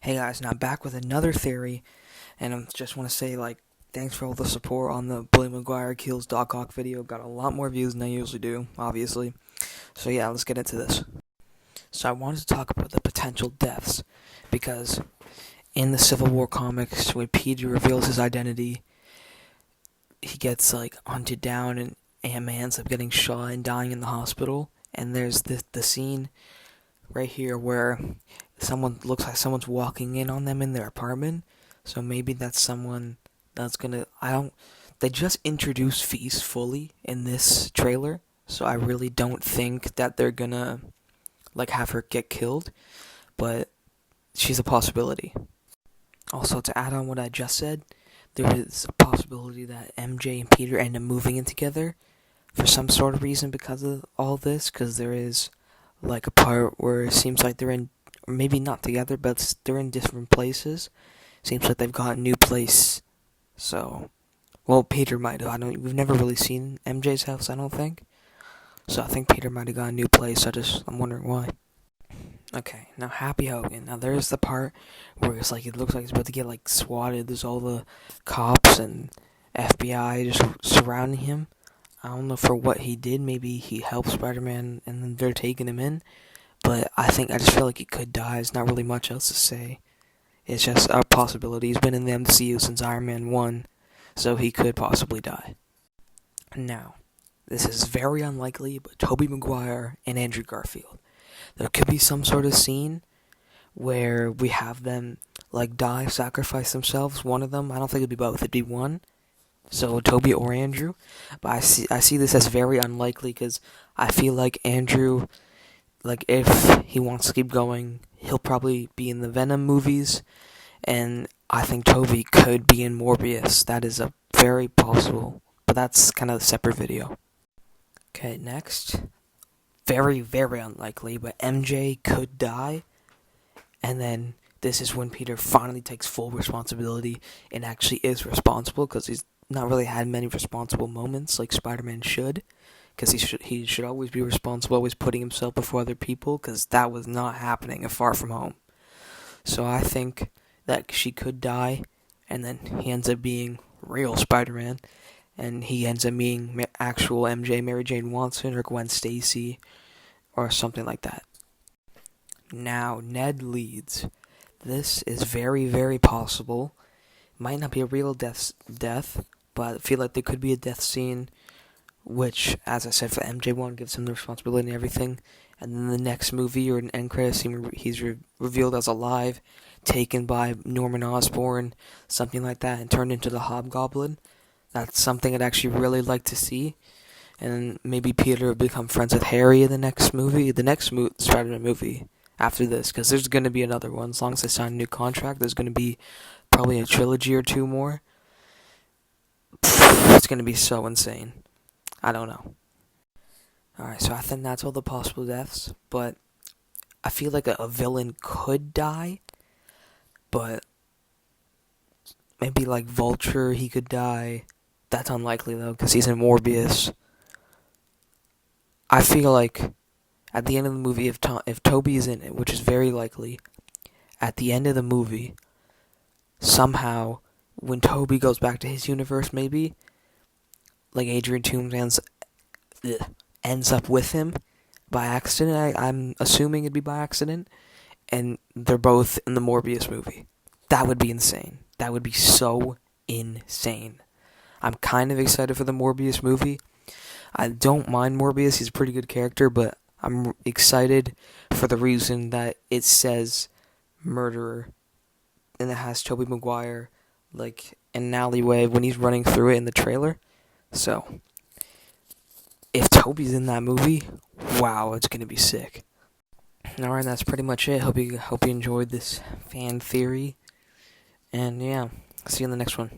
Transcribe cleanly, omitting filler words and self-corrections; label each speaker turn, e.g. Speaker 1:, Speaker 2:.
Speaker 1: Hey guys, now back with another theory, and I just want to say, thanks for all the support on the Billy Maguire kills Doc Ock video. Got a lot more views than I usually do, obviously. So yeah, let's get into this. So I wanted to talk about the potential deaths, because in the Civil War comics, when Peter reveals his identity, he gets, hunted down, and Aunt-May ends up getting shot and dying in the hospital. And there's the scene right here where someone looks like someone's walking in on them in their apartment. So maybe that's someone that's gonna. They just introduced Feast fully in this trailer, so I really don't think that they're gonna have her get killed. But she's a possibility. Also, to add on what I just said, there is a possibility that MJ and Peter end up moving in together for some sort of reason because of all this. Because there is a part where it seems like they're in, or maybe not together, but they're in different places. Seems like they've got a new place. So, well, Peter might have. We've never really seen MJ's house, I don't think. So I think Peter might have got a new place. I'm wondering why. Okay, now Happy Hogan. Now there's the part where it looks like he's about to get swatted. There's all the cops and FBI just surrounding him. I don't know for what he did. Maybe he helped Spider-Man and then they're taking him in. But I just feel like he could die. There's not really much else to say. It's just a possibility. He's been in the MCU since Iron Man 1, so he could possibly die. Now, this is very unlikely, but Tobey Maguire and Andrew Garfield. There could be some sort of scene where we have them, die, sacrifice themselves, one of them. I don't think it'd be both. It'd be one. So, Tobey or Andrew. But I see this as very unlikely because I feel like Andrew, if he wants to keep going, he'll probably be in the Venom movies. And I think Tobey could be in Morbius. That is a very possible. But that's kind of a separate video. Okay, next. Very, very unlikely, but MJ could die. And then this is when Peter finally takes full responsibility and actually is responsible, because he's not really had many responsible moments like Spider-Man should, because he should always be responsible, always putting himself before other people, because that was not happening at Far From Home. So I think that she could die, and then he ends up being real Spider-Man, and he ends up being actual MJ, Mary Jane Watson, or Gwen Stacy, or something like that. Now, NED LEEDS. This is very, very possible. Might not be a real death, but I feel like there could be a death scene, which, as I said, for MJ1 gives him the responsibility and everything. And then the next movie or an end credit scene, he's revealed as alive, taken by Norman Osborn, something like that, and turned into the Hobgoblin. That's something I'd actually really like to see. And maybe Peter will become friends with Harry in the next movie, Spider-Man movie after this, because there's going to be another one. As long as they sign a new contract, there's going to be probably a trilogy or two more. It's going to be so insane. I don't know. Alright, so I think that's all the possible deaths, but I feel like a villain could die, but maybe Vulture, he could die. That's unlikely though, because he's in Morbius. I feel like at the end of the movie, if Tobey is in it, which is very likely, at the end of the movie, somehow, when Tobey goes back to his universe, maybe, Adrian Toomes ends up with him by accident. I'm assuming it'd be by accident, and they're both in the Morbius movie. That would be insane. That would be so insane. I'm kind of excited for the Morbius movie. I don't mind Morbius, he's a pretty good character, but I'm excited for the reason that it says murderer, and it has Tobey Maguire, in an alleyway when he's running through it in the trailer. So, if Tobey's in that movie, wow, it's gonna be sick. Alright, that's pretty much it. Hope you enjoyed this fan theory, and yeah, see you in the next one.